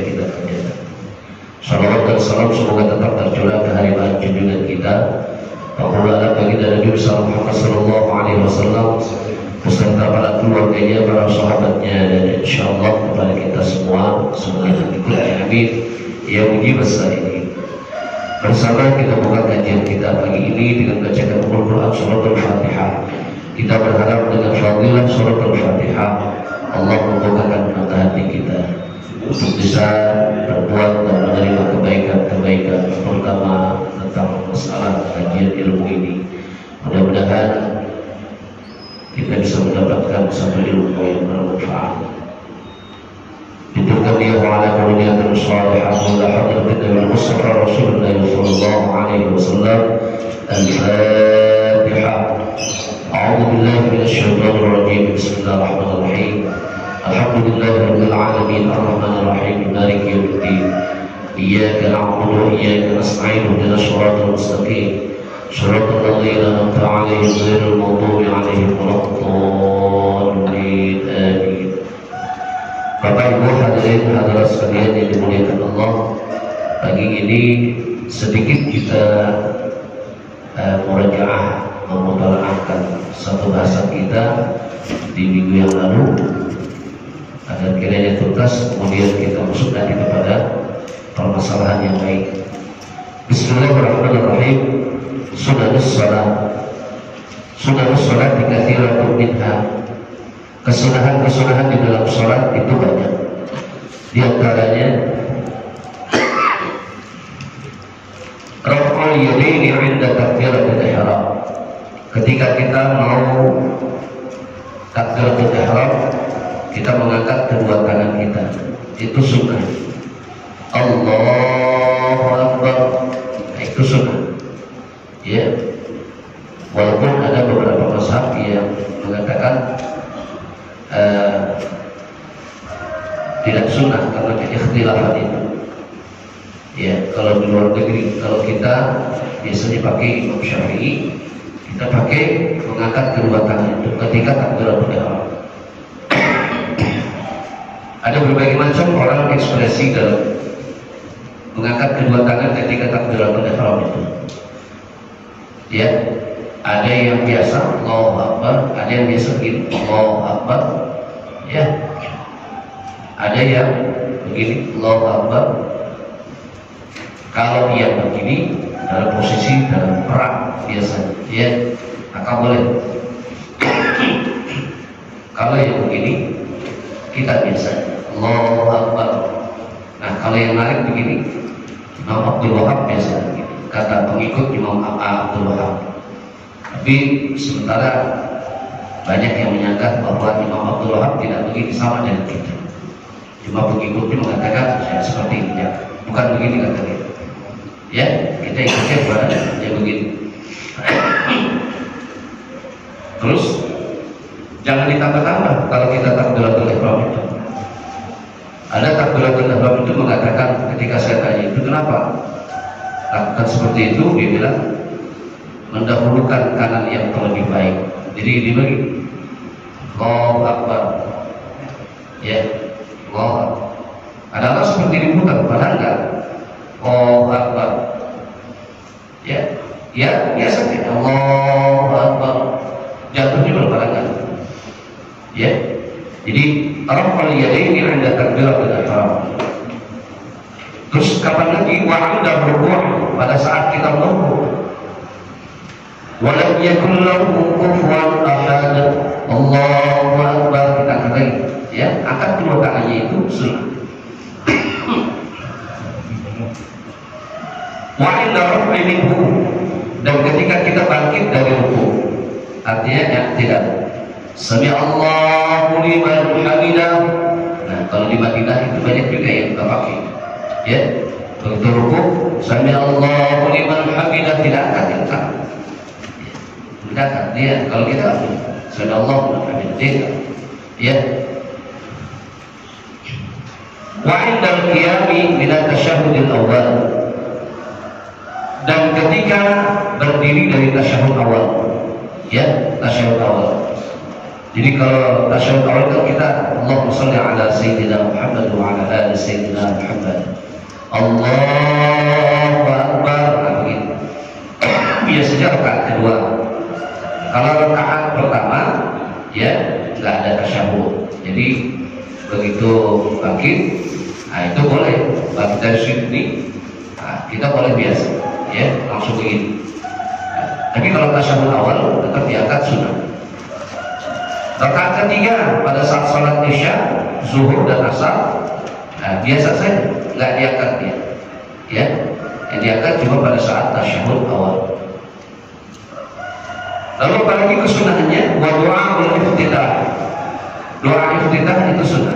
kita kerjakan. Salawat dan salam semoga tetap tercurah ke hari junjungan kita, Pahala baginda Nabi Muhammad sallallahu alaihi wasallam beserta para keluarganya, para sahabatnya, dan insyaallah kepada kita semua semoga ikut amin ya mujib as-sa'ilin. Bersama kita buka kajian kita pagi ini dengan bacaan Al-Quran surat Al-Fatihah. Kita berharap dengan fadilah surat Al-Fatihah Allah membukakan mata hati kita untuk bisa berbuat dan menerima kebaikan-kebaikan, terutama tentang masalah kajian ilmu ini. Mudah-mudahan kita bisa mendapatkan satu ilmu yang bermanfaat. Ditujukan dia wa'ala kulliyatin salihah wa hadratin Nabi Mustafa Rasulullah sallallahu alaihi wasallam. Al-Fatihah. A'udzu billahi minasy syaithanir rajim. Bismillahirrahmanirrahim. Alhamdulillahi rabbil alamin arrahmanir rahim maliki yaumiddin. Iyyaka na'budu wa iyyaka nasta'in ihdinas siratal mustaqim. Shiratal ladzina an'amta 'alaihim ghairil maghdubi 'alaihim waladdallin. Amin. Bapak Ibu hadirin hadirat sekalian yang dimuliakan Allah, pagi ini sedikit kita murajaah memutarakan satu bahasa kita di minggu yang lalu agar kiranya tuntas, kemudian kita masuk nanti kepada permasalahan yang baik. Bismillahirrahmanirrahim. Sunanus salat dikatsiratun minha. Kesunahan-kesunahan di dalam sholat itu banyak. Di antaranya raf'ul yadaini 'inda takbiratul ihram. Ketika kita mau takbiratul ihram, kita mengangkat kedua tangan kita. Itu sunnah. Allahu Akbar. Itu sunnah. Ya. Walaupun ada beberapa mazhab yang mengatakan tidak sunnah karena ikhtilafan itu. Ya, kalau di luar negeri, kalau kita biasanya pakai Imam Syafi'i, kita pakai mengangkat kedua tangan itu ketika takbiratul ihram. Ada berbagai macam orang ekspresi dalam mengangkat kedua tangan ketika takbiratul ihram itu. Ya, ada yang biasa Allahu Akbar, ada yang biasa begini Allahu Akbar. Ya, ada yang begini Allahu Akbar. Kalau dia begini dalam posisi dalam perang biasanya, ya, maka boleh. Kalau yang begini kita biasa Allahu Akbar. Nah, kalau yang lain begini, Imam Abdul Wahab biasa begini, kata pengikut Imam Abdul Wahab. Tapi sementara banyak yang menyangka bahwa Imam Abdul Wahab tidak begini sama dengan kita. Cuma pengikutnya mengatakan saya seperti ini, ya. Bukan begini kata dia. Ya, kita ikutnya kepada yang begini. Terus jangan ditambah-tambah kalau kita takbiratul ihram itu. Ada takbiratul ihram itu mengatakan ketika saya tanya itu kenapa lakukan seperti itu, dia bilang mendahulukan kanan yang terlebih baik. Jadi dibagi Allahu Akbar. Ya, Allahu Akbar. Ada orang seperti ini bukan, padahal enggak. Allahu Akbar. Ya, ya biasa saja Allahu Akbar. Jatuhnya berbarengan. Ya. Jadi raf'ul yadaini 'inda takbiratul ihram. Terus kapan lagi wa 'inda ruku', pada saat kita merukuk. Walam yakun lahu kufuwan ahad. Allahu Akbar, kita katakan, ya, angkat kedua tangannya itu sunnah. Wa inda raf'i minhu, dan ketika kita bangkit dari ruku, artinya yang tidak sami Allahu liman hamidah. Nah, kalau di Madinah itu banyak juga yang tidak pakai, ya, begitu ruku sami Allahu liman hamidah, tidak angkat. Tidak, dia kalau kita sallallahu alaihi wasallam, ya. Wa 'inda al-qiyami min at-tasyahhud al-awwal, dan ketika berdiri dari tasyahud awal, ya, tasyahud awal. Jadi kalau tasyahud awal kan kita Allahumma shalli ala sayyidina Muhammad wa ala ali sayyidina Muhammad. Allahu Akbar. Begitu. Biasanya rakaat kedua. Kalau rakaat pertama ya nggak ada tasyahud. Jadi begitu bangkit, nah itu boleh bangkit dari sini. Nah, kita boleh biasa, ya langsung begini. Tapi kalau tasyahud awal tetap diangkat sunnah. Rakaat ketiga pada saat salat isya, zuhur dan asar, nah, biasa saja nggak diangkat dia, ya. Yang diangkat cuma pada saat tasyahud awal. Lalu apalagi kesunahannya, wa doa iftitah. Doa iftitah itu sunnah.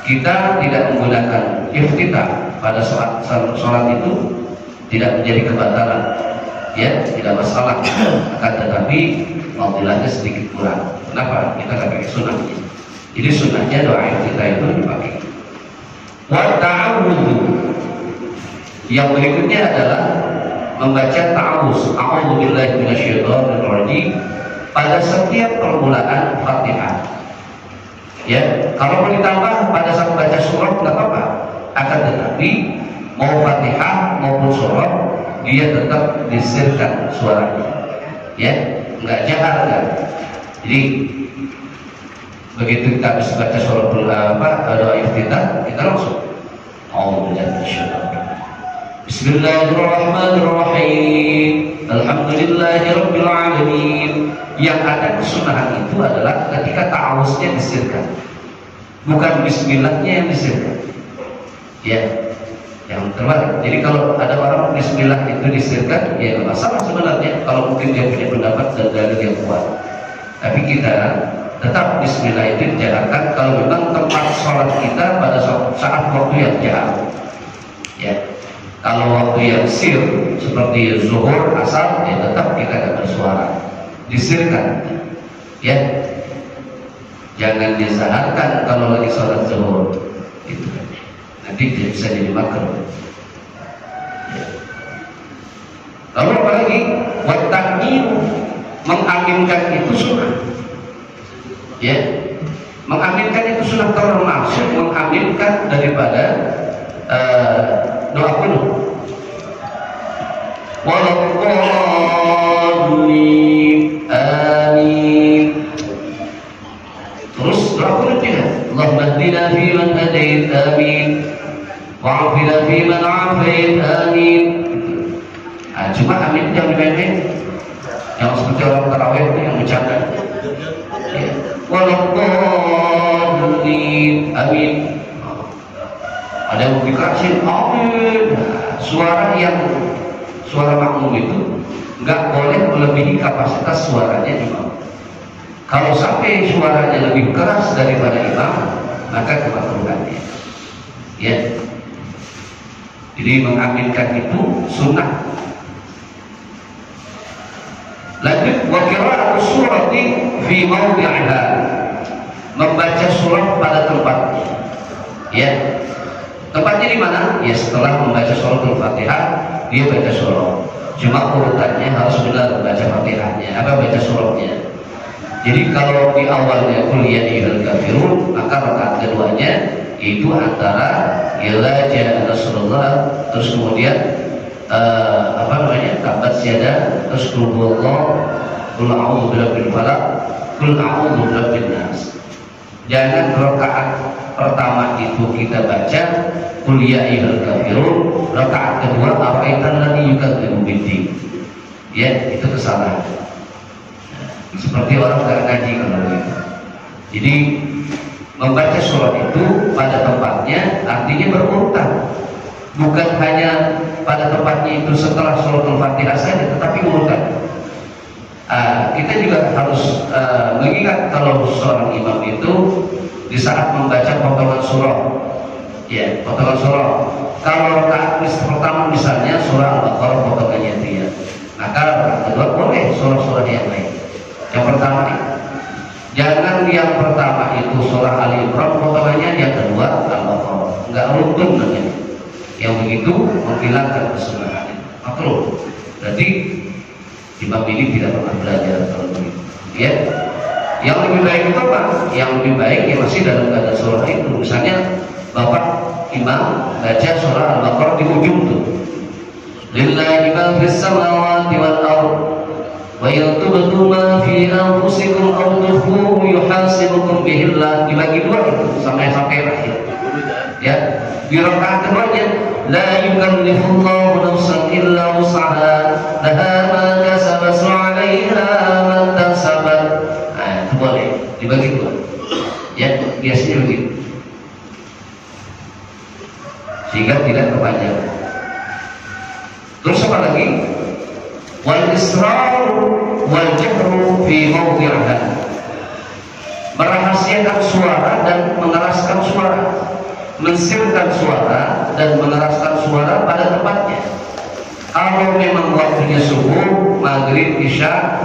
Kita tidak menggunakan iftitah pada saat sholat itu tidak menjadi kebatalan, ya tidak masalah. Akan tetapi maudilahnya sedikit kurang. Kenapa? Kita nggak pakai sunnahnya. Jadi sunnahnya doa iftitah itu dipakai. Wa ta'awudhu. Yang berikutnya adalah membaca ta'awuz, a'udzu billahi minasyaitonir rajim pada setiap permulaan Fatihah. Ya, kalau mau ditambah pada saat baca surah nggak apa-apa. Akan tetapi mau Fatihah maupun surah dia tetap disirkan suaranya. Ya, nggak jahar kan. Jadi begitu kita habis baca surah doa iftitah, kita langsung a'udzu billahi minasyaitonir rajim. Bismillahirrahmanirrahim. Alhamdulillahirabbil alamin. Yang ada kesunahan itu adalah ketika ta'awuznya disirkan, bukan bismillahnya yang disirkan. Ya, yang terbalik. Jadi kalau ada orang bismillah itu disirkan, ya nggak masalah sebenarnya. Kalau mungkin dia punya pendapat dan dalil yang kuat. Tapi kita tetap bismillah itu dijalankan kalau memang tempat sholat kita pada saat waktu yang jauh. Ya. Kalau waktu yang sir seperti zuhur, asar, ya tetap kita akan bersuara, disirkan, ya. Jangan disaharkan kalau lagi sholat zuhur, itu nanti dia bisa jadi makruh. Ya. Lalu apalagi wat-ta'min, mengaminkan itu sunnah, ya. Mengaminkan itu sunnah termasuk mengaminkan daripada doa kunut. Walladhdallin, amin. Terus doa kunut juga. Allahumma hdina fi man hadait, amin. Wa'afina fi man afait, amin. Nah, cuma amin jangan dimainin. Yang seperti orang tarawih itu yang bercanda. Walladhdallin, amin. Ada yang dikasih amin. Suara makmum itu nggak boleh melebihi kapasitas suaranya imam. Kalau sampai suaranya lebih keras daripada imam, maka kemakruhannya. Ya. Jadi mengaminkan itu sunnah. Lanjut, wa qira'atu surati fi mawdi'iha. Membaca surah pada tempatnya. Ya. Tempatnya di mana? Ya setelah membaca suratul Fatihah, dia baca surah. Cuma urutannya harus benar baca Fatihahnya, baca surahnya. Jadi kalau di awalnya qul ya ayyuhal kafirun, maka rakaat keduanya itu antara ila ja'a nasrullah, terus kemudian tabat syada, terus qul huwallahu, qul a'udzu birabbil falaq, qul a'udzu birabbin nas. Jangan rakaat pertama itu kita baca qul ya ayyuhal kafirun, rakaat kedua ara'aital ladzi yukadzibu biddin. Ya, itu kesalahan. Seperti orang nggak ngaji kalau begitu. Jadi membaca surah itu pada tempatnya artinya berurutan, bukan hanya pada tempatnya itu setelah suratul Fatihah saja, tetapi urutan. Kita juga harus mengingat kalau seorang imam itu di saat membaca potongan surah, ya potongan surah. Kalau rakaat pertama misalnya surah Al-Baqarah potongannya dia, maka rakaat kedua boleh surah-surah yang lain. Yang pertama, jangan yang pertama itu surah Ali Imran potongannya, yang kedua Al-Baqarah. Enggak rukun namanya. Yang begitu menghilangkan kesunahan. Makruh. Berarti imam ini tidak pernah belajar kalau begitu. Ya. Yang lebih baik itu apa? Yang lebih baik ya masih dalam keadaan surah itu. Misalnya bapak imam baca surah Al-Baqarah di ujung tuh. Lillahi ma fis samawati wal ardh wa in tubdu ma fi anfusikum aw tukhfuhu yuhasibukum bihi Allah. Dibagi dua itu sampai akhir. Ya, di rakaat keduanya la yukallifullahu nafsan illa wus'aha laha ma kasabat wa 'alaiha ma iktasabat. Nah, itu boleh dibagi dua. Ya, biasanya begitu. Sehingga tidak kepanjangan. Terus apa lagi? Wal israr wal jahru fi mawdi'iha. Merahasiakan suara dan mengeraskan suara, mensirkan suara dan mengeraskan suara pada tempatnya. Kalau memang waktunya subuh, maghrib, isya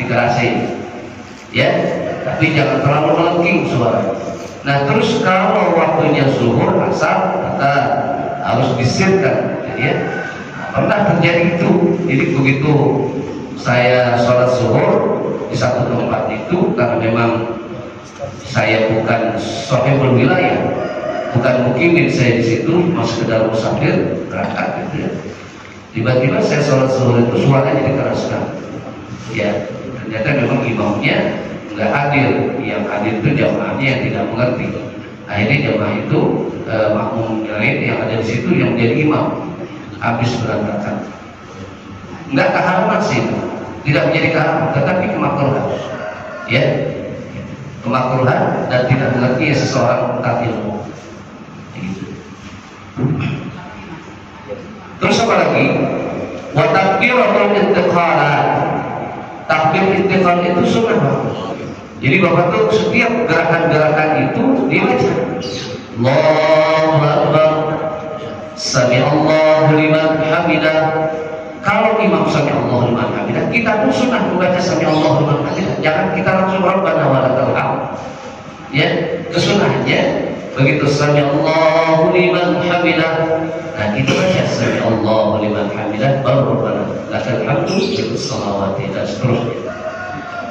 dikerasin, ya, tapi jangan terlalu melengking suara. Nah, terus kalau waktunya zuhur, asar, maka harus disirkan, ya. Pernah terjadi itu. Jadi begitu saya sholat zuhur di satu tempat itu, karena memang saya bukan sahibul wilayah, bukan mukimin saya di situ, masuk ke dalam musafir berangkat gitu ya. Tiba-tiba saya sholat zuhur itu suaranya dikeraskan, ya. Ternyata memang imamnya nggak hadir, yang hadir itu jamaahnya yang tidak mengerti. Akhirnya jamaah itu makmum lain yang ada di situ yang menjadi imam habis berantakan. Nggak keharuman sih, tidak menjadi keharuman, tetapi kemakruhan, ya, kemakruhan dan tidak mengerti ya seseorang ilmu. Terus apa lagi? Wa takbiratul intiqalat. Takbir intiqal itu sunnah. Jadi bapak tuh setiap gerakan-gerakan itu dibaca Allahu Akbar, Sami'allahu liman hamidah. Kalau imam Sami'allahu liman hamidah, kita pun sunnah membaca Sami'allahu liman hamidah. Jangan kita langsung Rabbana wa lakal hamd. Ya, kesunnahnya begitu Sami'allahu liman hamidah. Nah, kita baca Sami'allahu liman hamidah baru Rabbana lakal hamdu bil salawati dan seterusnya.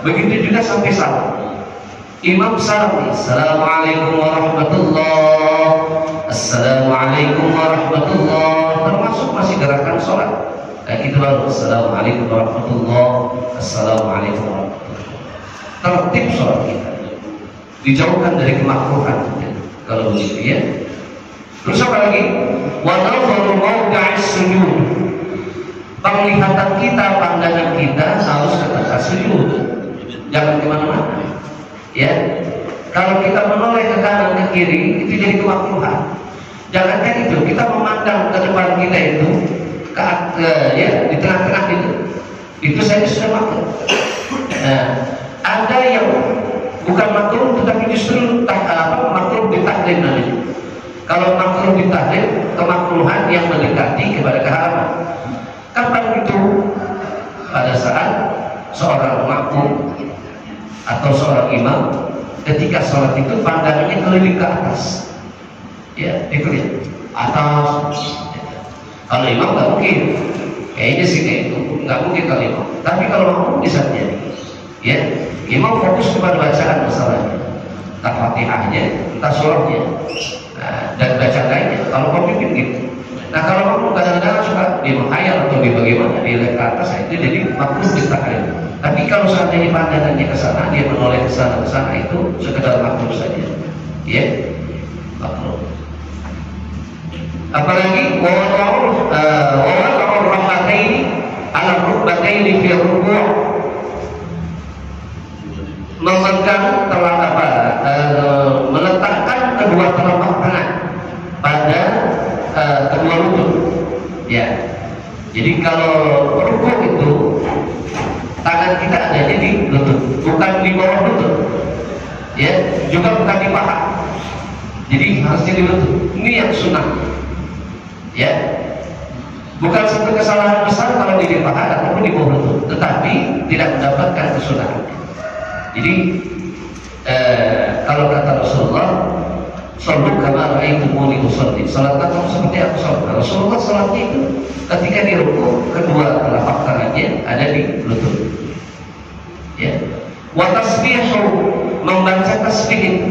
Begitu juga sampai salam. Imam salam, Assalamualaikum warahmatullah, Assalamualaikum warahmatullah, termasuk masih gerakan sholat. Nah, kita baru Assalamualaikum warahmatullah, Assalamualaikum warahmatullah. Tertib sholat kita, dijauhkan dari kemakruhan. Kalau begitu ya. Terus apa lagi? Wa nadharu mawdi'is sujud. Penglihatan kita, pandangan kita harus ke tempat sujud. Jangan kemana-mana, ya. Kalau kita menoleh ke kanan ke kiri, itu jadi kemakruhan. Jangankan itu, kita memandang ke depan kita itu, ya, di tengah-tengah itu saya sudah makruh. Nah, ada yang bukan makruh, tetapi justru makruh ditahrim namanya. Kalau makruh ditahrim, kemakruhan yang mendekati kepada keharaman. Kapan itu? Pada saat seorang makmum atau seorang imam ketika sholat itu pandangannya keliling ke atas, ya, itu ya, atas. Kalau imam nggak mungkin, kayaknya sih kayak itu nggak mungkin kalau imam. Tapi kalau makmum bisa jadi, ya, imam fokus kepada bacaan masalahnya, entah fatihahnya, entah surahnya, dan bacaan lainnya. Kalau pemimpin gitu. Nah, kalau makmum kadang-kadang suka dia menghayal atau dia bagaimana, dia lihat ke atas, itu jadi makmum ditahrim. Tapi kalau seandainya pandangannya ke sana, dia menoleh ke sana itu sekedar makruh saja, ya, makruh. Apalagi wa'ul rahmataini ala rukbataini fi ruku', memegang meletakkan kedua telapak tangan pada kedua lutut, ya. Jadi kalau rukuk itu tangan kita adanya di lutut, bukan di bawah lutut, ya, juga bukan di paha. Jadi harusnya di lutut. Ini yang sunnah, ya. Bukan satu kesalahan besar kalau di paha ataupun di bawah lutut, tetapi tidak mendapatkan kesunahan. Jadi kalau kata Rasulullah, "Shallu kama ra'aitumuni usolli." Salatlah kamu seperti aku salat. Rasulullah salatnya itu ketika di ruku, kedua telapak tangannya ada di lutut, ya. Wa tasbihu, membaca tasbih,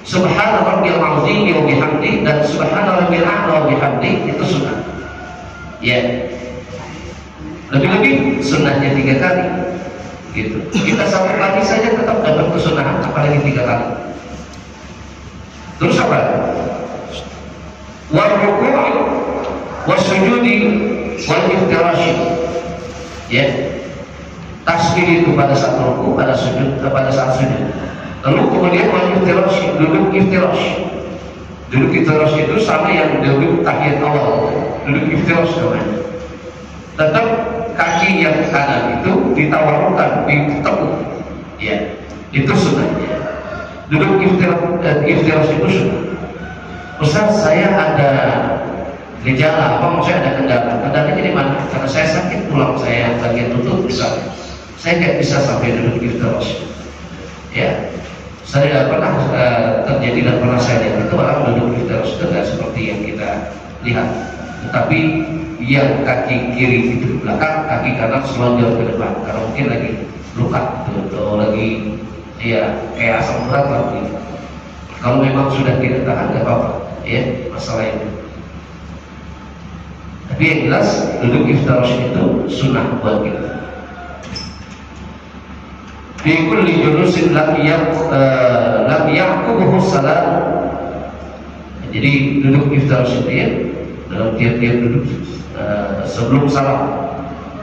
subhana rabbiyal azim wa bihamdi, dan subhana rabbiyal a'la wa bihamdi, itu sunnah. Ya. Lebih-lebih sunnahnya 3 kali. Gitu. Kita satu kali saja tetap dapat kesunahan, apalagi 3 kali. Terus apa? Wa ruku' wa sujudi wal iftirash. Ya. Tasbih itu pada saat ruku', pada saat sujud. Lalu kemudian wal iftirash, duduk iftirash. Duduk iftirash itu sama yang duduk tahiyat awal. Duduk iftirash namanya. Tetap kaki yang kanan itu ditawarkan, ditekuk. Ya, itu sunnahnya. Duduk iftirash itu sunnah. Ustaz, saya ada gejala, apa maksudnya ada kendala? Kendalanya di mana? Karena saya sakit tulang saya yang bagian lutut misalnya. Saya tidak bisa sampai duduk iftirash. Ya, saya pernah terjadi dan pernah saya lihat itu orang duduk iftirash itu tidak seperti yang kita lihat. Tetapi yang kaki kiri itu belakang, kaki kanan selonjor ke depan karena mungkin lagi luka atau lagi ya kayak asam urat lah gitu. Kalau memang sudah tidak tahan nggak apa-apa ya masalah itu. Tapi yang jelas duduk iftirash itu sunnah buat kita. Fi kulli julusin lam yaqubuhu salat. Jadi duduk iftirash itu ya dalam tiap-tiap duduk sebelum salam.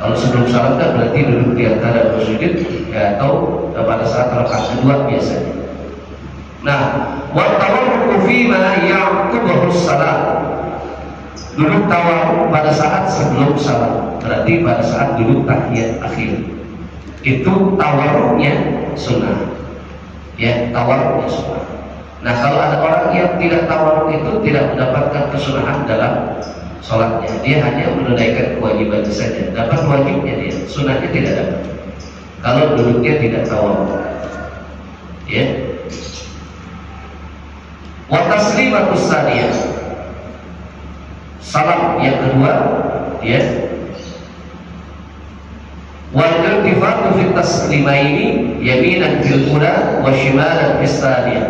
Kalau sebelum salam kan berarti duduk di antara dua sujud ya, atau pada saat rakaat kedua biasanya. Nah, wa tawarruku fi ma yaqubuhu salat. Duduk tawarruk pada saat sebelum salam, berarti pada saat duduk tahiyat akhir. Itu tawarruknya sunnah. Ya, tawarruknya sunnah. Nah, kalau ada orang yang tidak tawarruk itu tidak mendapatkan kesunahan dalam sholatnya, dia hanya menunaikan kewajibannya saja, dapat wajibnya dia, sunahnya tidak dapat. Kalau duduknya tidak tawarruk, ya. Wa taslimatus tsaniyah, salam yang kedua, ya. Wal iltifatu fi taslimaini yaminan fil ula wa shimalan fis tsaniyah.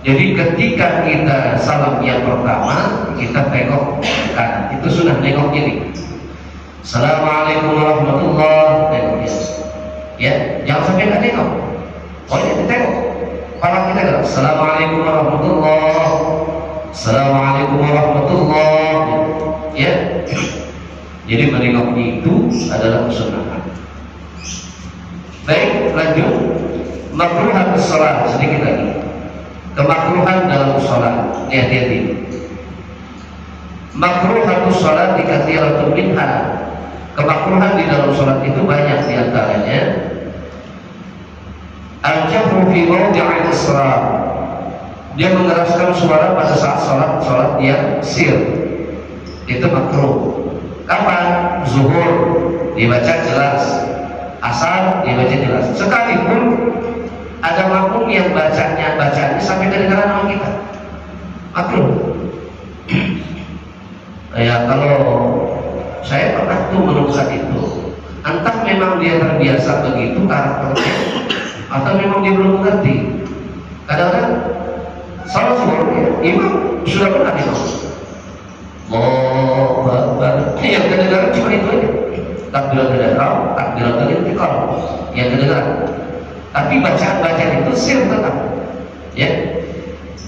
Jadi ketika kita salam yang pertama, kita tengok kanan. Itu sunnah nengoknya nih. Assalamualaikum warahmatullahi wabarakatuh. Ya, jangan sampai nggak tengok. Oh ya, ditengok. Kepala kita gerak. Assalamualaikum warahmatullahi. Assalamualaikum warahmatullahi. Ya. Jadi menengoknya itu adalah kesunahan. Baik, lanjut. Makruhatus shalah, sedikit lagi. Kemakruhan dalam sholat, hati-hati. Makruhatus sholat dikatsiratun minha. Kemakruhan di dalam sholat itu banyak diantaranya. Al-jahru fi mawdi'il israr. Dia mengeraskan suara pada saat sholat yang sir. Itu makruh. Kapan? Zuhur dibaca jelas, asar dibaca jelas. Sekalipun ada makmum yang bacanya sampai kedengaran sama kita, makruh. Ya, kalau saya pernah tuh menemukan itu, entah memang dia terbiasa begitu karakternya, atau memang dia belum mengerti. Kadang-kadang salah suara imam sudah pernah imam. Allahu Akbar. Yang kedengaran cuma itu aja. Takbiratul ihram, takbiratul intiqal. Yang kedengaran. Tapi bacaan itu sir tetap. Ya.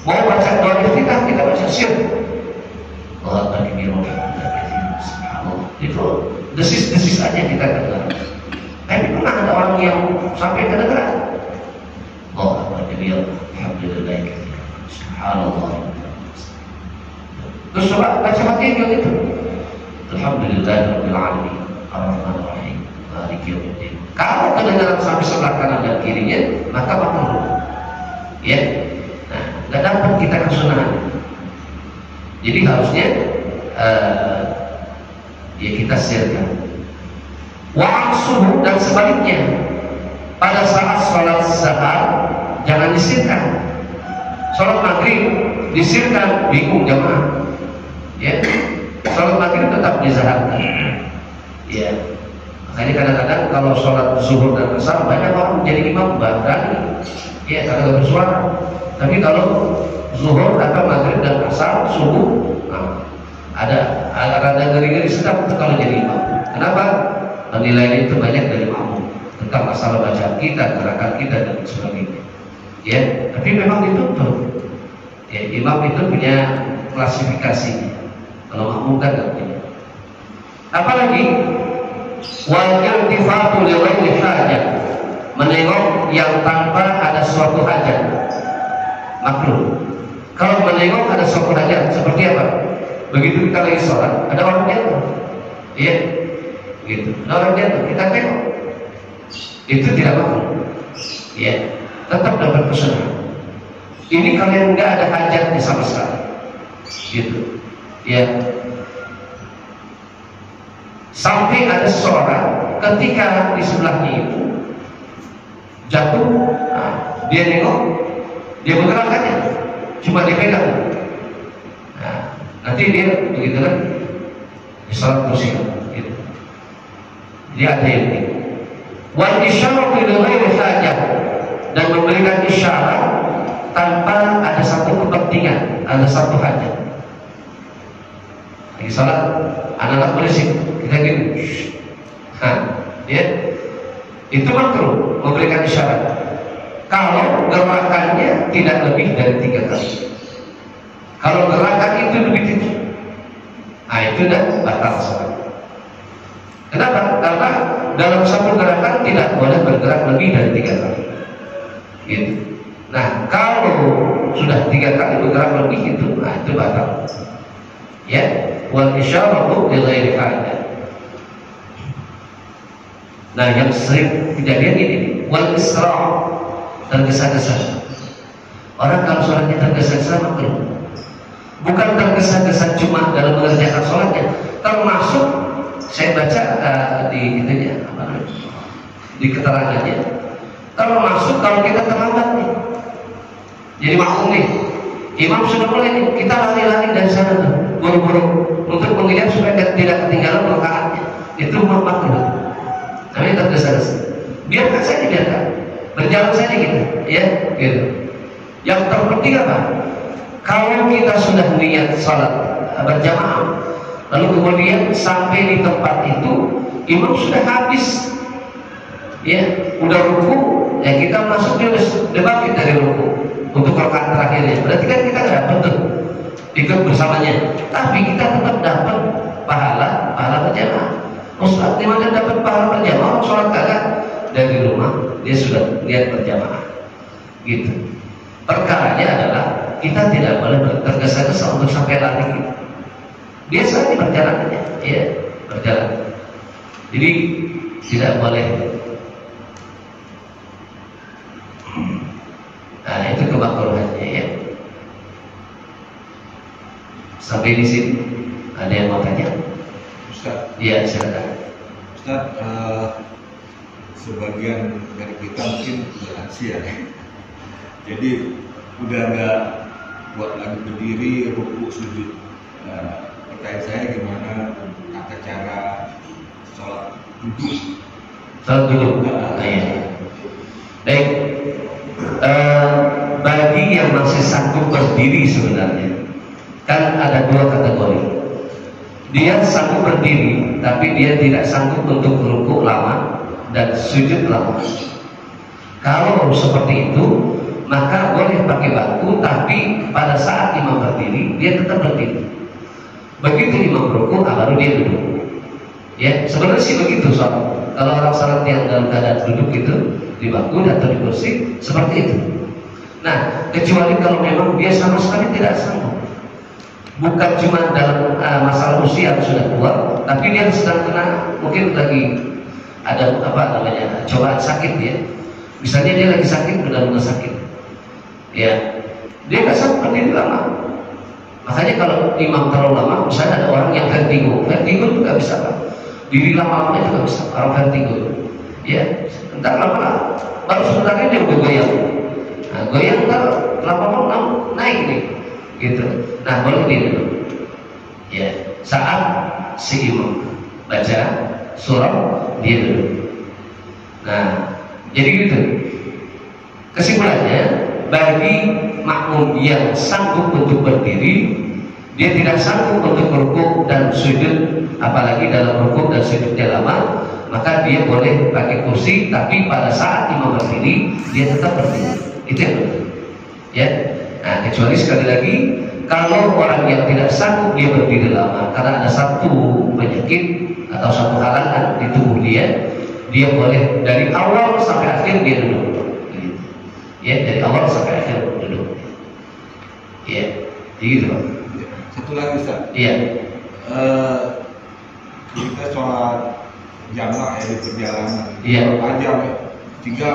Mau baca doa iftitah kita baca sir. Allah takbir subhanallah. Itu desis-desis aja kita dengar. Tapi pernah ada orang yang sampai kedengaran. Allah takbir alhamdulillah subhanallah. Terus coba baca Fatihah itu. Alhamdulillahirabbil alamin arrahmanir rahim maliki yaumiddin. Kalau kedengaran sampai sebelah kanan dan kirinya, maka makruh. Ya. Nah, tidak dapat kita kesunahan. Jadi harusnya ya kita sirkan. Wa aksuhu, dan sebaliknya. Pada saat sholat sahar jangan disirkan. Sholat maghrib disirkan, bingung jamaah. Ya. Sholat maghrib tetap disaharkan. Ya. Makanya kadang-kadang kalau sholat zuhur dan asar banyak orang jadi imam berani, ya karena bersuara. Tapi kalau zuhur atau maghrib dan asar subuh, nah, ada ngeri-ngeri sedap kalau jadi imam. Kenapa? Penilaian itu banyak dari makmum tentang masalah bacaan kita, gerakan kita dan sebagainya. Ya, tapi memang dituntut. Ya, imam itu punya klasifikasinya. Kalau makmum kan nggak punya. Apalagi wal iltifatu li ghairi hajat, menengok yang tanpa ada suatu hajat, makruh. Kalau menengok ada suatu hajat, seperti apa? Begitu kita lagi sholat, ada orang jatuh, iya, gitu. Ada orang jatuh, kita tengok, itu tidak makruh, ya, tetap dapat pesanan. Ini kalian nggak ada hajatnya sama sekali, gitu, ya. Sampai ada seorang ketika di sebelahnya itu jatuh, nah, dia nengok, dia bergerakannya, cuma dipegang. Nah, nanti dia begitu kan, di salat kursi, gitu. Dia ada yang ini. Wal isyaratu li ghairi hajah, dan memberikan isyarat tanpa ada satu kepentingan, ada satu hajat. Lagi salat, anak-anak berisik, kita gini, ya, itu makruh memberikan isyarat. Kalau gerakannya tidak lebih dari 3 kali. Kalau gerakan itu lebih tinggi, nah itu udah batal salat. Kenapa? Karena dalam satu gerakan tidak boleh bergerak lebih dari 3 kali. Gitu. Nah, kalau sudah 3 kali bergerak lebih itu, nah itu batal. Ya, wal isyaratu li ghairi hajat. Nah, yang sering kejadian ini, wal isra', tergesa-gesa. Orang kalau sholatnya tergesa-gesa makruh. Bukan tergesa-gesa cuma dalam mengerjakan sholatnya, termasuk saya baca di itunya, apa namanya, di keterangannya, termasuk kalau kita terlambat nih, jadi makmum nih, imam sudah mulai nih, kita lari-lari dari sana tuh, buru-buru untuk mengejar supaya tidak ketinggalan rakaatnya, itu makruh. Namanya tergesa-gesa. Biarkan saja, biarkan berjalan saja gitu, ya, gitu. Yang terpenting apa? Kalau kita sudah niat salat berjamaah, lalu kemudian sampai di tempat itu, imam sudah habis, ya, udah ruku, ya kita masuk dia udah bangkit dari ruku untuk rakaat terakhirnya. Berarti kan kita nggak dapat tuh ikut bersamanya, tapi kita tetap dapat pahala berjamaah. Ustaz, di mana dapat pahala berjamaah? Sholat kagak dari rumah, dia sudah lihat berjamaah, gitu. Perkaranya adalah kita tidak boleh tergesa-gesa untuk sampai lari gitu. Biasanya perjalanannya, ya, berjalan. Jadi tidak boleh. Nah, itu kemakruhannya, ya. Sampai di sini ada yang mau tanya? Ustaz, iya silakan. Ustaz, sebagian dari kita mungkin sudah lansia, jadi udah nggak buat lagi berdiri, ruku, sujud. Pertanyaan saya gimana tata cara sholat duduk? Sholat duduk. Iya. Baik. Bagi yang masih sanggup berdiri sebenarnya, kan ada 2 kategori. Dia sanggup berdiri, tapi dia tidak sanggup untuk ruku lama dan sujud lama. Kalau seperti itu, maka boleh pakai batu, tapi pada saat imam berdiri, dia tetap berdiri. Begitu imam ruku, baru dia duduk. Ya, sebenarnya sih begitu soal. Kalau orang salat yang dalam keadaan duduk itu di bangku atau di kursi, seperti itu. Nah, kecuali kalau memang dia sama sekali tidak sanggup. Bukan cuma dalam masalah usia yang sudah tua, tapi dia sedang kena, mungkin lagi ada apa namanya, cobaan sakit ya. Misalnya dia lagi sakit, benar-benar sakit, ya, dia nggak sanggup berdiri lama. Makanya kalau imam terlalu lama, misalnya ada orang yang vertigo juga bisa Pak. Diri lama-lama juga bisa, orang vertigo, ya, entar lama-lama, baru sebenarnya dia udah goyang. Nah, goyang ntar lama-lama naik nih, gitu. Nah, boleh dulu, ya, saat si imam baca surah dia duduk. Nah, jadi gitu. Kesimpulannya, bagi makmum yang sanggup untuk berdiri, dia tidak sanggup untuk rukuk dan sujud, apalagi dalam rukuk dan sujudnya lama, maka dia boleh pakai kursi, tapi pada saat imam berdiri, dia tetap berdiri. Itu yang betul. Ya. Nah, kecuali sekali lagi, kalau orang yang tidak sanggup dia berdiri lama karena ada satu penyakit atau satu halangan di tubuh dia boleh dari awal sampai akhir dia duduk. Ya, dari awal sampai akhir duduk. Ya, gitu Pak. Satu lagi Ustaz. Iya. Kita sholat jamak ya di perjalanan. Iya. Panjang ya. Sehingga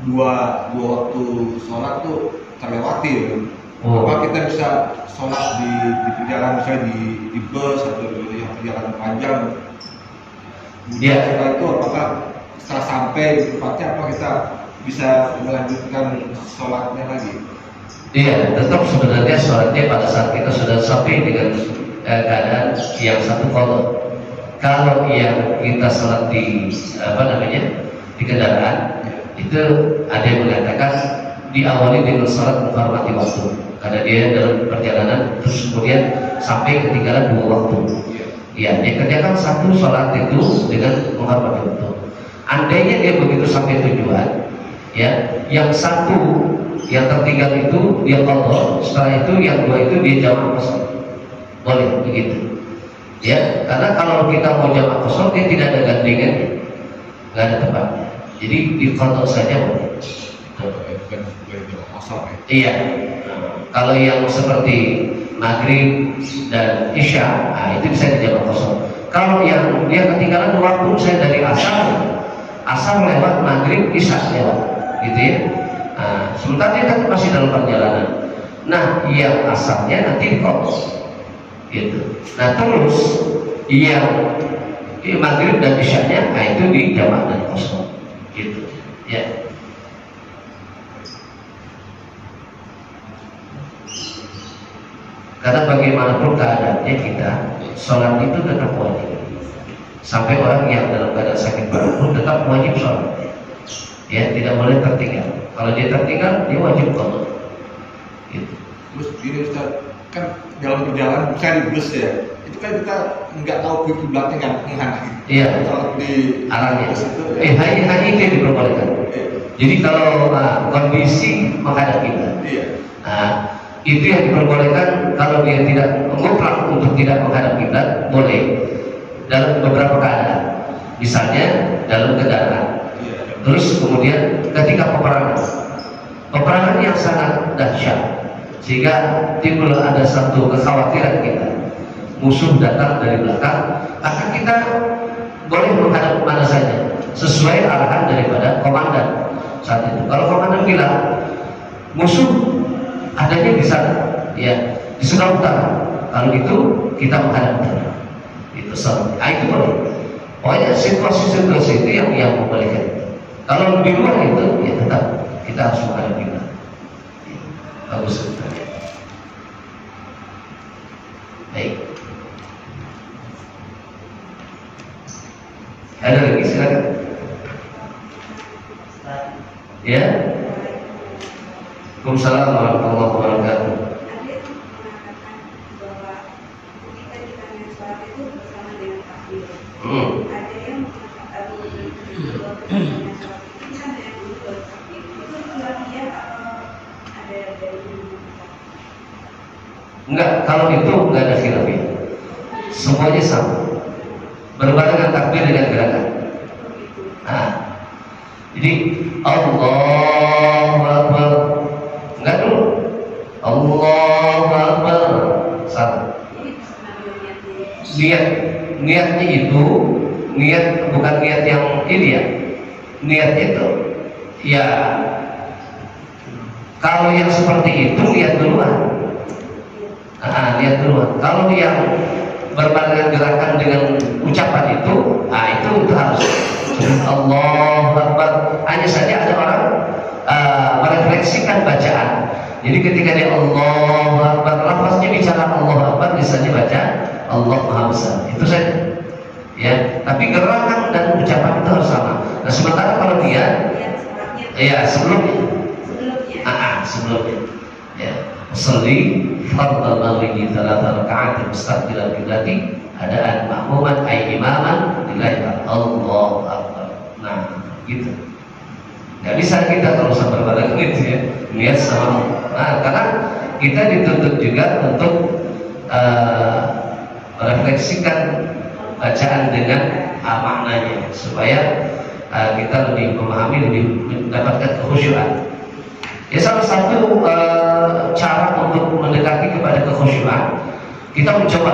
dua waktu sholat tuh terlewati ya. Apa kita bisa sholat di perjalanan, misalnya di bus atau di perjalanan panjang? Iya. Setelah itu apakah setelah sampai di tempatnya apa kita bisa melanjutkan sholatnya lagi? Iya, tetap sebenarnya sholatnya pada saat kita sudah sampai dengan keadaan yang satu kolom. Kalau yang kita sholat di di kendaraan, itu ada yang mengatakan diawali dengan sholat menghormati waktu, karena dia dalam perjalanan terus kemudian sampai ketinggalan 2 waktu. Ya, dia kerjakan satu sholat itu dengan menghormati waktu. Andainya dia begitu sampai tujuan, ya, yang satu yang tertinggal itu dia qadha, setelah itu yang 2 itu dia jamak qasar. Boleh begitu. Ya, karena kalau kita mau jamak qasar dia tidak ada gandengan, nggak ada tempatnya. Jadi di qadha saja boleh. Iya. Kalau yang seperti maghrib dan isya, nah itu bisa dijamak qasar. Kalau yang dia ketinggalan waktu, saya dari asar lewat, maghrib, isya lewat, gitu ya. Nah, sementara dia kan masih dalam perjalanan. Nah, yang asarnya nanti qasar, gitu. Nah, terus yang maghrib dan isyanya, nah itu di jamak dan qasar, gitu. Ya. Karena bagaimanapun keadaannya kita, sholat itu tetap wajib. Sampai orang yang dalam keadaan sakit parah pun tetap wajib sholat. Ya, tidak boleh tertinggal. Kalau dia tertinggal, dia wajib qadha. Gitu. Terus ini Ustaz, kan dalam perjalanan misalnya di bus ya, itu kan kita nggak tahu kiblatnya kan kemana. Iya. Sholat di arahnya. bus itu. Hanya itu yang diperbolehkan. Jadi kalau kondisi menghadap kita. Iya. Nah, itu yang diperbolehkan. Kalau dia tidak mutlak untuk tidak menghadap kiblat, boleh dalam beberapa keadaan. Misalnya dalam kendaraan. Terus kemudian ketika peperangan yang sangat dahsyat, sehingga timbul ada satu kekhawatiran kita, musuh datang dari belakang, maka kita boleh menghadap kemana saja sesuai arahan daripada komandan saat itu. Kalau komandan bilang musuh adanya di sana, ya di sebelah utara, kalau itu kita menghadap utara. Itu itu boleh. Pokoknya situasi-situasi itu yang membolehkan. Kalau di luar itu, ya tetap kita harus menghadap kiblat. Bagus. Baik. Ada lagi, silakan. Ya. Waalaikumsalam warahmatullahi wabarakatuh. Enggak, kalau itu enggak ada khilafiyah. Semuanya sama. Berbarengan takbir dengan gerakan. Nah, jadi Allahu Akbar. Enggak dulu. Allahu Akbar. Sama. Niatnya itu niat bukan niat yang ini ya. Niat itu ya kalau yang seperti itu niat duluan. Lihat dulu. Kalau yang berbarengan gerakan dengan ucapan itu, itu harus Allahu Akbar. Hanya saja ada orang merefleksikan bacaan. Jadi ketika dia Allahu Akbar, lafaznya bicara Allahu Akbar, misalnya baca Allah Maha Besar. Itu saja. ya, tapi gerakan dan ucapan itu harus sama. Nah, sementara kalau dia ya sebelumnya ya, usolli fardhu maghrib 3 rakaat mustaqbilan qiblati adaan makmuman ay imaman lillahi Allahu akbar. Nah, gitu. Nggak bisa kita kalau sampai bareng gitu ya, lihat sama. Nah, karena kita dituntut juga untuk merefleksikan bacaan dengan maknanya supaya kita lebih memahami, lebih mendapatkan kekhusyuan. Ya, salah satu cara untuk mendekati kepada kekhusyuan, kita mencoba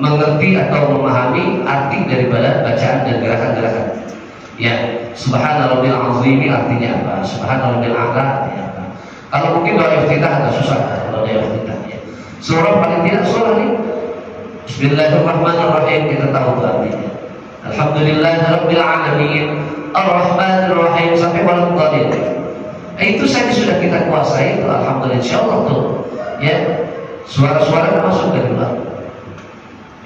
mengerti atau memahami arti daripada bacaan dan gerakan-gerakan. Ya, Subhana Rabbil Azim artinya apa? Subhana Rabbil A'la artinya apa? Kalau mungkin doa iftitah agak susah kalau doa iftitah ya. Surah paling tidak surah ini Bismillahirrahmanirrahim kita tahu artinya. Alhamdulillahirabbil alamin Ar-Rahmanirrahim sampai waladhdallin. Itu saja sudah kita kuasai itu alhamdulillah insyaallah tuh. Ya, suara-suara masuk dari luar.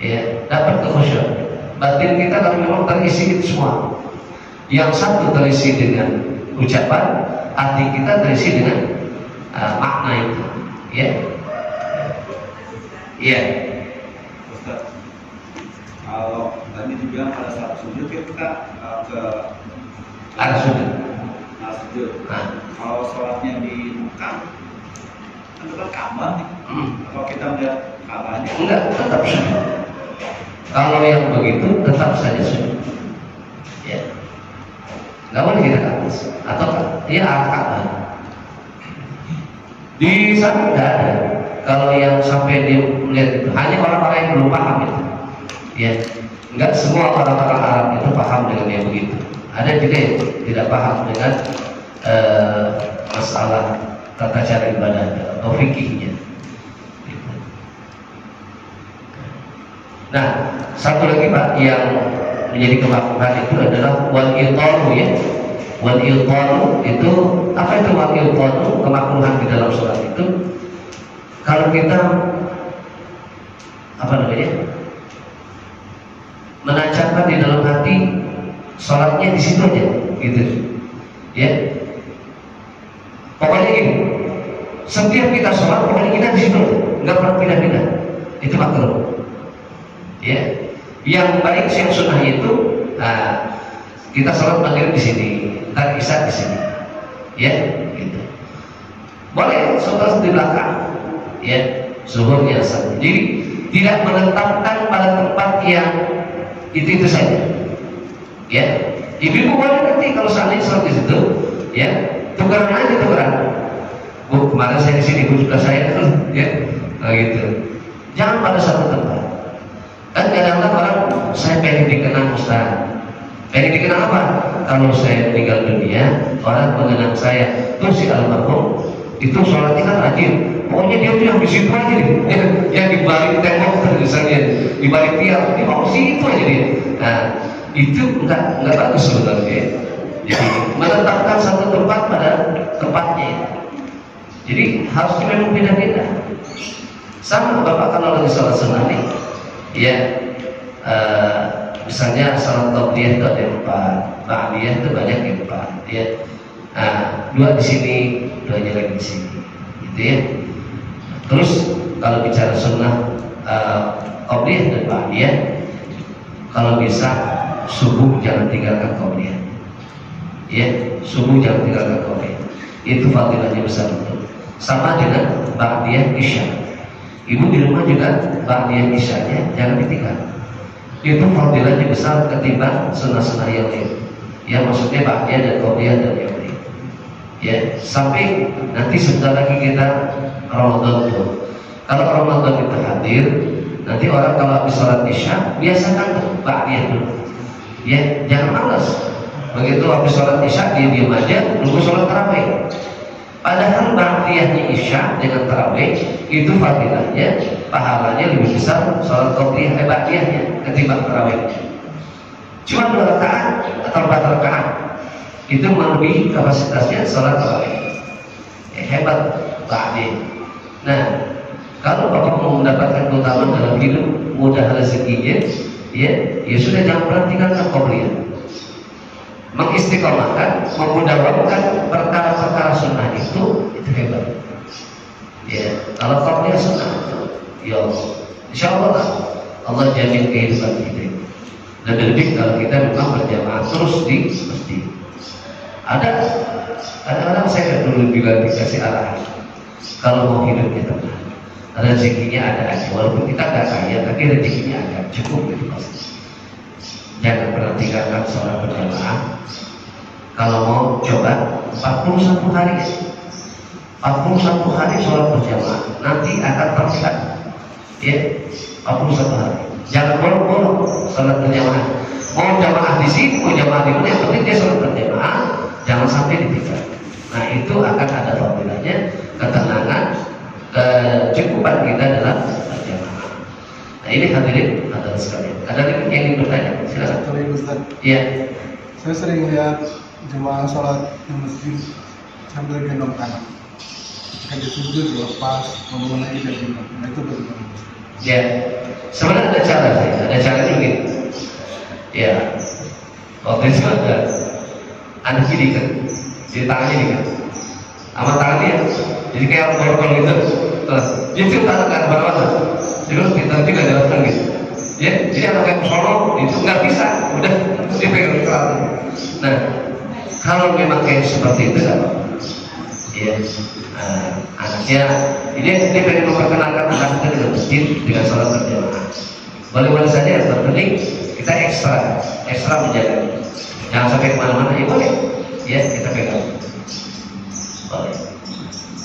Ya, dapat kekhusyuan. Batin kita kalau memang terisi itu semua. Yang satu terisi dengan ucapan, hati kita terisi dengan makna itu. Ya. Iya. Ustaz, kalau tadi juga pada saat sujud kita ke arah sujud. Kalau sholatnya di Mekah, kan bukan Ka'bah nih. Kalau kita melihat Ka'bahnya, enggak, tetap sujud. Kalau yang begitu tetap saja sujud. Ya. Nggak boleh kita ke atas atau dia arah Ka'bah. Di sana tidak ada. Kalau yang sampai dia melihat itu hanya orang-orang yang belum paham itu. Ya, nggak semua orang-orang Arab itu paham dengan yang begitu. Ada juga yang tidak paham dengan masalah tata cara ibadah atau fikihnya. Nah, satu lagi Pak yang menjadi kemakruhan itu adalah wal ilqalu ya. Wal ilqalu itu apa itu wal ilqalu? Kemakruhan di dalam sholat itu kalau kita apa namanya? Menancapkan di dalam hati sholatnya di situ aja gitu. Ya. Pokoknya gini. Setiap kita sholat pokoknya kita di situ, nggak pernah pindah-pindah. Itu makruh. Ya, yang baik yang sunnah itu kita sholat maghrib di sini, ntar isya di sini, ya, gitu. Boleh sholat di belakang, ya, zuhurnya asar. Jadi tidak menetapkan pada tempat yang itu saja, ya. Ibu boleh nanti kalau seandainya sholat di situ, ya, tukeran aja tukeran. Bu, kemarin saya di sini, bu sudah saya tuh, ya, gitu. Jangan pada satu tempat. Kan kadang-kadang orang saya pengen dikenang Ustaz. Pengen dikenang apa? Kalau saya meninggal dunia, orang mengenang saya. Tuh si almarhum itu sholatnya kan rajin. Pokoknya dia tuh yang di situ aja nih. Yang di balik tembok misalnya, di balik tiang, di bawah situ aja dia. Nah, itu enggak bagus sebenarnya. Jadi menetapkan satu tempat pada tempatnya. Jadi harus memang beda-beda. Sama Bapak kalau lagi sholat sunnah nih. Ya, misalnya salat qobliyah itu ada 4, ba'diyah itu banyak yang 4, ya. 2 di sini, 2-nya lagi di sini, gitu ya. Terus kalau bicara sunnah qobliyah dan ba'diyah, kalau bisa subuh jangan tinggalkan qobliyah, ya. Subuh jangan tinggalkan qobliyah. Itu fadilahnya besar betul. Sama dengan ba'diyah isya. Ibu di rumah juga ba'diyah isyanya jangan ditinggal. Itu fadilahnya besar ketimbang sunnah-sunnah yang lain. Ya, maksudnya ba'diyah dan qobliyah dan yang lain. Ya, sampai nanti sebentar lagi kita Ramadan tuh. Kalau Ramadan kita hadir, nanti orang kalau habis sholat isya biasakan ba'diyah dulu. Ya, jangan malas. Begitu habis sholat isya dia diam aja, nunggu sholat tarawih. Padahal ba'diyahnya isya dengan tarawih itu fadilahnya, pahalanya lebih besar sholat qobliyah ba'diyahnya ketimbang tarawih. Cuma 2 rakaat atau 4 rakaat itu melebihi kapasitasnya sholat tarawih. Hebat ba'diyah. Nah, kalau Bapak mau mendapatkan keutamaan dalam hidup, mudah rezekinya, ya sudah, jangan pernah tinggalkan qabliyah. Mengistiqomahkan, memudahkan perkara-perkara sunnah itu hebat. Ya, kalau qabliyah sunnah, ya insya Allah Allah jamin kehidupan kita. Dan lebih kalau kita memang berjamaah terus di masjid. Ada kadang-kadang saya dulu juga dikasih arahan, kalau mau hidup kita rezekinya ada aja, walaupun kita nggak kaya tapi rezekinya ada, cukup gitu pasti. Jangan pernah tinggalkan sholat berjamaah. Kalau mau coba 41 hari 41 hari sholat berjamaah, nanti akan terlihat ya 41 hari. Jangan bolong-bolong sholat berjamaah. Mau jamaah di sini, mau jamaah di mana, yang penting dia sholat berjamaah, jangan sampai ditinggal. Nah itu akan ada fadilahnya, ketenangan, kecukupan kita dalam berjamaah. Nah ini hadirin sekalian. Ada lagi yang ingin bertanya? Silakan. Ustaz. Iya. Saya sering lihat jemaah sholat di masjid sambil gendong anak. Ketika disujud dilepas, ngomong lagi dan gendong. Nah itu bagaimana? Ya, sebenarnya ada cara sih, ada cara juga. Ya, waktu itu ada anak ini kan, di tangannya ini kan, sama tangannya, jadi kayak borgol gitu. Terus dia cium tangan ke bawah, jadi kita juga jalan gitu. Ya, jadi anak yang solo itu nggak bisa, udah dia pegang keras. Nah, kalau memang kayak seperti itu kan, ya, anaknya dia pengen memperkenalkan anaknya dengan masjid dengan sholat berjamaah. Boleh-boleh saja, yang terpenting kita ekstra menjaga. Jangan sampai kemana-mana, ya boleh, ya kita pegang. Boleh.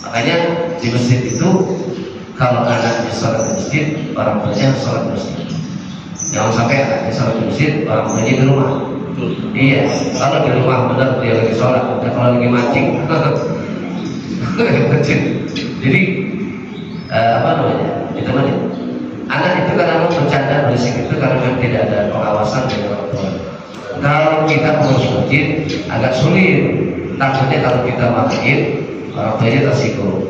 Makanya di masjid itu kalau anaknya sholat di masjid, orang tuanya sholat di masjid. Jangan sampai anaknya sholat di masjid, orang tuanya di rumah. Iya, kalau di rumah benar dia lagi sholat, kalau lagi mancing. Jadi apa namanya? Ditemani. Anak itu kadang bercanda berisik itu karena memang tidak ada pengawasan dari orang tua. Kalau kita mengurus masjid agak sulit. Takutnya kalau kita marahin orang tuanya tersinggung.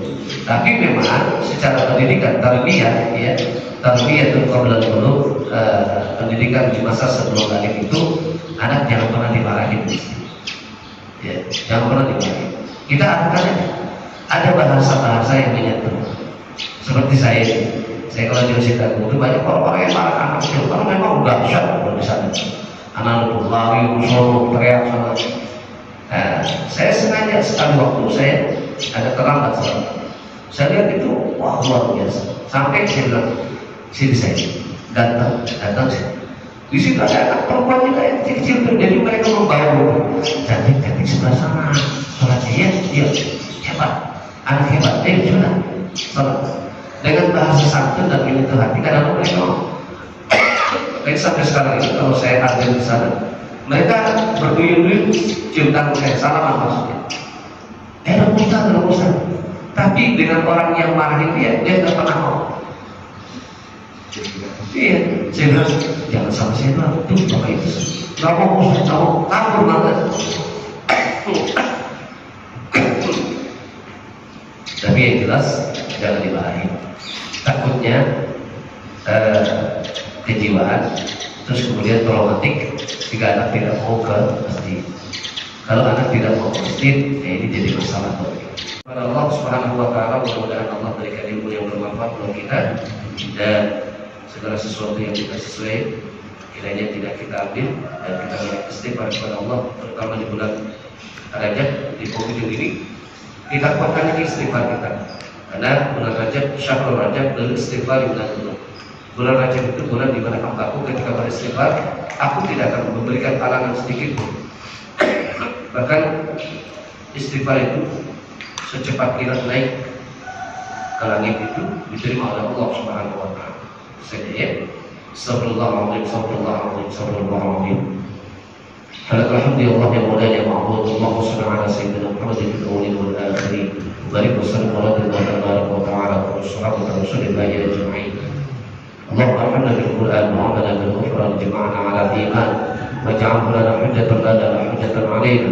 Tapi memang secara pendidikan tarbiyah ya, tarbiyah itu qabla al-bulugh, pendidikan di masa sebelum balik itu anak jangan pernah dimarahin. Ya, jangan pernah dimarahin. Kita akan ada bahasa-bahasa yang menyatu. Seperti saya kalau di Masjid Agung itu banyak orang-orang yang marah anak kecil, karena memang udah bisa di sana. Anak itu lari, musuh, teriak sana. Nah, saya sengaja sekali waktu saya agak terlambat soalnya. Saya lihat itu, wah luar biasa. Sampai saya bilang, sini saya datang sih. Di situ ada anak perempuan juga yang kecil tuh, jadi mereka membawa cantik sebelah sana. Sholatnya ya, hebat, anak hebat, sudah sholat dengan bahasa santun dan menyentuh hati. Kadang mereka sampai sekarang ini kalau saya hadir di sana, mereka berduyun-duyun cium tangan saya, salaman maksudnya. Dalam Ustaz. Tapi dengan orang yang marahin dia nggak pernah mau. Iya, saya bilang jangan sama saya bilang, tuh bapak itu nggak mau Ustaz, nggak mau, kabur banget. Tapi yang jelas jangan dimarahin. Takutnya kejiwaan, terus kemudian traumatik jika anak tidak mau ke masjid. Kalau anak tidak mau ke masjid, ini jadi masalah bagi. Kepada Allah Subhanahu Wa Taala, mudah-mudahan Allah berikan ilmu yang bermanfaat buat kita dan segala sesuatu yang kita sesuai kiranya tidak kita ambil dan kita banyak istighfar kepada Allah, terutama di bulan Rajab di penghujung ini. Kita kuatkan lagi istighfar kita. Karena bulan Rajab, Syahrul Rajab dan istighfar bulan itu. Bulan Rajab itu bulan di mana hambaku ketika beristighfar, aku tidak akan memberikan halangan sedikit pun. Bahkan istighfar itu secepat kilat naik ke langit itu diterima oleh Allah Subhanahu Wa Taala. Saja ya. Astagfirullahaladzim, astagfirullahaladzim, astagfirullahaladzim. Alhamdulillah yang mulia yang ma'bud. Allahumma shalli ala sayyidina Muhammadin fil awwalin wal akhirin. Barik wa sallim ala tabaraka wa ta'ala wa sahabati rasulillah ajma'in. Allahumma arhamna bil Qur'an wa amana bil Qur'an jama'na ala iman waj'alhu lana hujjatan lana la hujjatan 'alaina.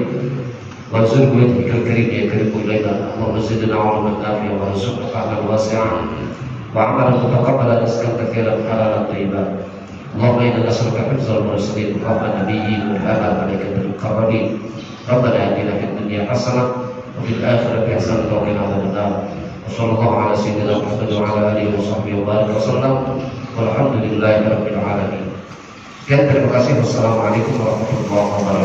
Warzuqna bikal karim ya karim ilaina. Allahumma zidna 'ilman nafi'an warzuqna fahman wasi'an wa 'amalan mutaqabbalan rizqan katsiran halalan thayyiban. Allahumma inna nas'aluka hifdzal mursalin wa rahman nabiyyin wa ala malaikatil muqarrabin. Rabbana atina fid dunya hasanah wa fil akhirati hasanah wa qina adzabannar. Wassallallahu ala sayyidina Muhammad wa ala alihi wa sahbihi wa baraka wasallam. Walhamdulillahi rabbil alamin. Sekian, terima kasih. Wassalamualaikum warahmatullahi wabarakatuh.